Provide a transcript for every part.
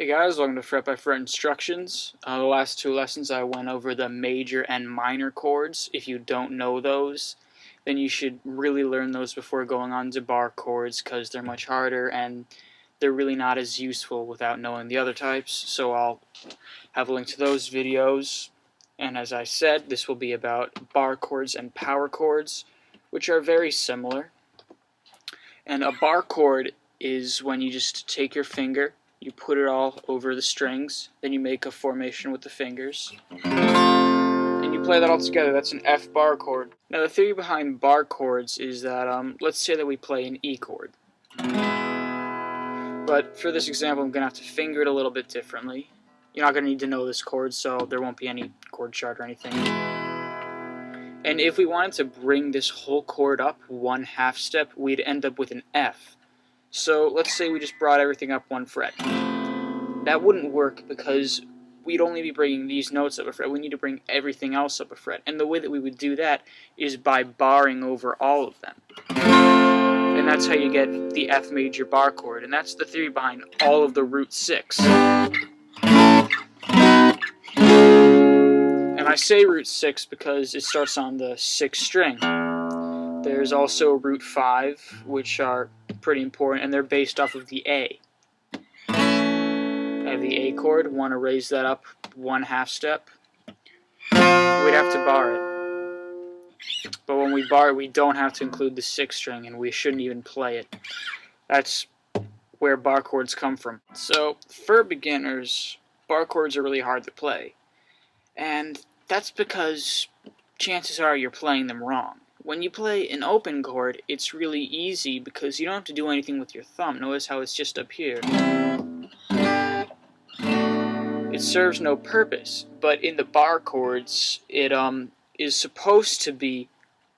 Hey guys, welcome to Fret by Fret Instructions. The last two lessons I went over the major and minor chords. If you don't know those, then you should really learn those before going on to bar chords because they're much harder and they're really not as useful without knowing the other types. So I'll have a link to those videos. And as I said, this will be about bar chords and power chords, which are very similar. And a bar chord is when you just take your finger, you put it all over the strings, then you make a formation with the fingers, and you play that all together. That's an F bar chord. Now the theory behind bar chords is that, let's say that we play an E chord. But for this example, I'm going to have to finger it a little bit differently. You're not going to need to know this chord, so there won't be any chord chart or anything. And if we wanted to bring this whole chord up one half step, we'd end up with an F. So let's say we just brought everything up one fret. That wouldn't work because we'd only be bringing these notes up a fret. We need to bring everything else up a fret. And the way that we would do that is by barring over all of them. And that's how you get the F major bar chord. And that's the theory behind all of the root 6. And I say root 6 because it starts on the 6th string. There's also root 5, which are pretty important, and they're based off of the A. I have the A chord, want to raise that up one half step. We'd have to bar it. But when we bar it, we don't have to include the 6th string, and we shouldn't even play it. That's where bar chords come from. So, for beginners, bar chords are really hard to play. And that's because chances are you're playing them wrong. When you play an open chord, it's really easy because you don't have to do anything with your thumb. Notice how it's just up here. It serves no purpose, but in the bar chords, it is supposed to be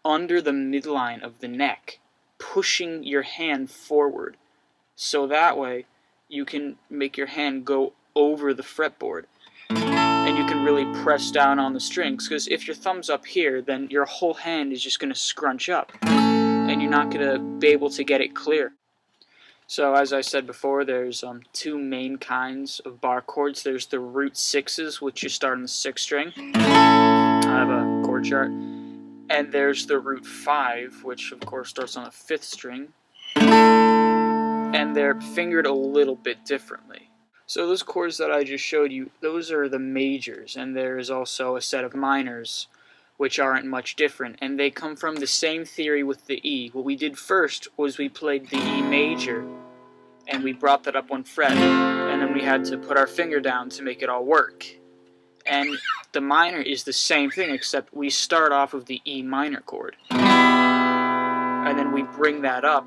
under the midline of the neck, pushing your hand forward. So that way, you can make your hand go over the fretboard. And you can really press down on the strings, because if your thumb's up here, then your whole hand is just going to scrunch up, and you're not going to be able to get it clear. So as I said before, there's two main kinds of bar chords. There's the root 6s, which you start on the 6th string. I have a chord chart. And there's the root 5, which of course starts on the 5th string. And they're fingered a little bit differently. So those chords that I just showed you, those are the majors, and there is also a set of minors, which aren't much different, and they come from the same theory with the E. What we did first was we played the E major, and we brought that up one fret, and then we had to put our finger down to make it all work. And the minor is the same thing, except we start off of the E minor chord, and then we bring that up,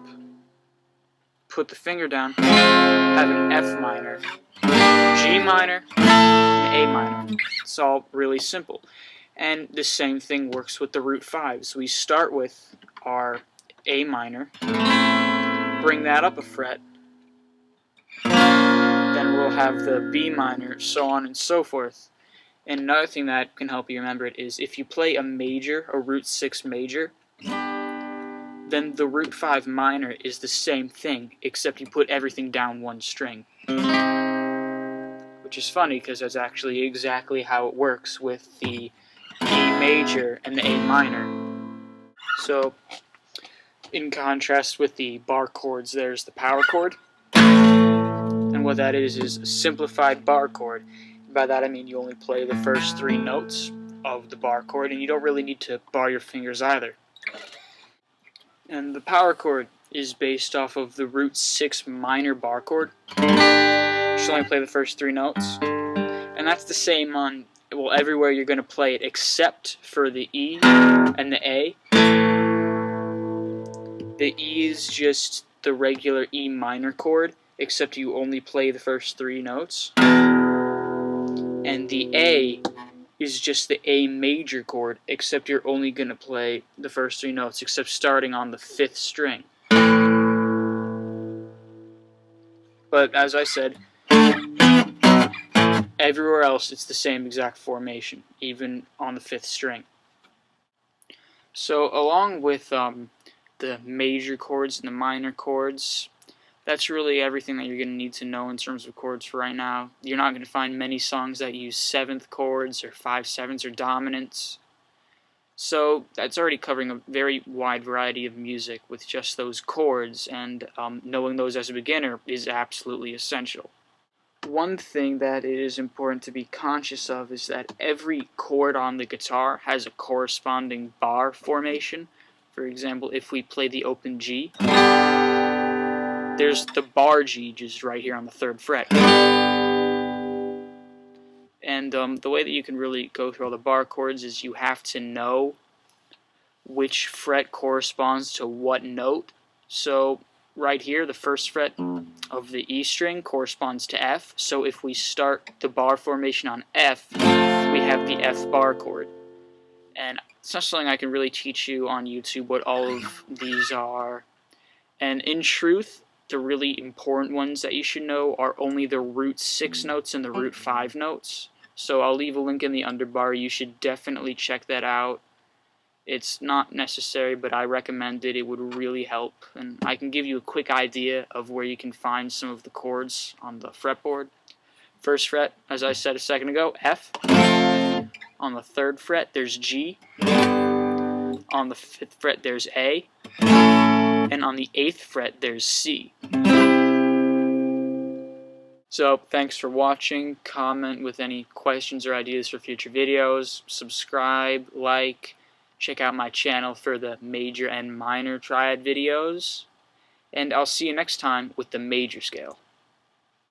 put the finger down, have an F minor, G minor, and A minor. It's all really simple. And the same thing works with the root 5s. We start with our A minor, bring that up a fret, then we'll have the B minor, so on and so forth. And another thing that can help you remember it is if you play a major, a root 6 major, then the root 5 minor is the same thing, except you put everything down one string. Which is funny, because that's actually exactly how it works with the E major and the A minor. So, in contrast with the bar chords, there's the power chord. And what that is a simplified bar chord. By that I mean you only play the first 3 notes of the bar chord, and you don't really need to bar your fingers either. And the power chord is based off of the root 6 minor bar chord. Just only play the first 3 notes. And that's the same on, well, everywhere you're going to play it, except for the E and the A. The E is just the regular E minor chord, except you only play the first 3 notes. And the A is just the A major chord, except you're only going to play the first 3 notes, except starting on the 5th string. But as I said, everywhere else it's the same exact formation, even on the 5th string. So along with the major chords and the minor chords, That's really everything that you're going to need to know in terms of chords for right now. You're not going to find many songs that use 7th chords or 5/7 or dominants. So that's already covering a very wide variety of music with just those chords, and knowing those as a beginner is absolutely essential. One thing that it is important to be conscious of is that every chord on the guitar has a corresponding bar formation. For example, if we play the open G, there's the bar G just right here on the 3rd fret. And the way that you can really go through all the bar chords is you have to know which fret corresponds to what note. So right here, the 1st fret of the E string corresponds to F. So if we start the bar formation on F, we have the F bar chord. And it's not something I can really teach you on YouTube what all of these are. And in truth, the really important ones that you should know are only the root 6 notes and the root 5 notes. So I'll leave a link in the underbar. You should definitely check that out. It's not necessary, but I recommend it. It would really help. And I can give you a quick idea of where you can find some of the chords on the fretboard. 1st fret, as I said a second ago, F. On the 3rd fret, there's G. On the 5th fret, there's A. And on the 8th fret, there's C. So, thanks for watching. Comment with any questions or ideas for future videos. Subscribe, like, check out my channel for the major and minor triad videos. And I'll see you next time with the major scale.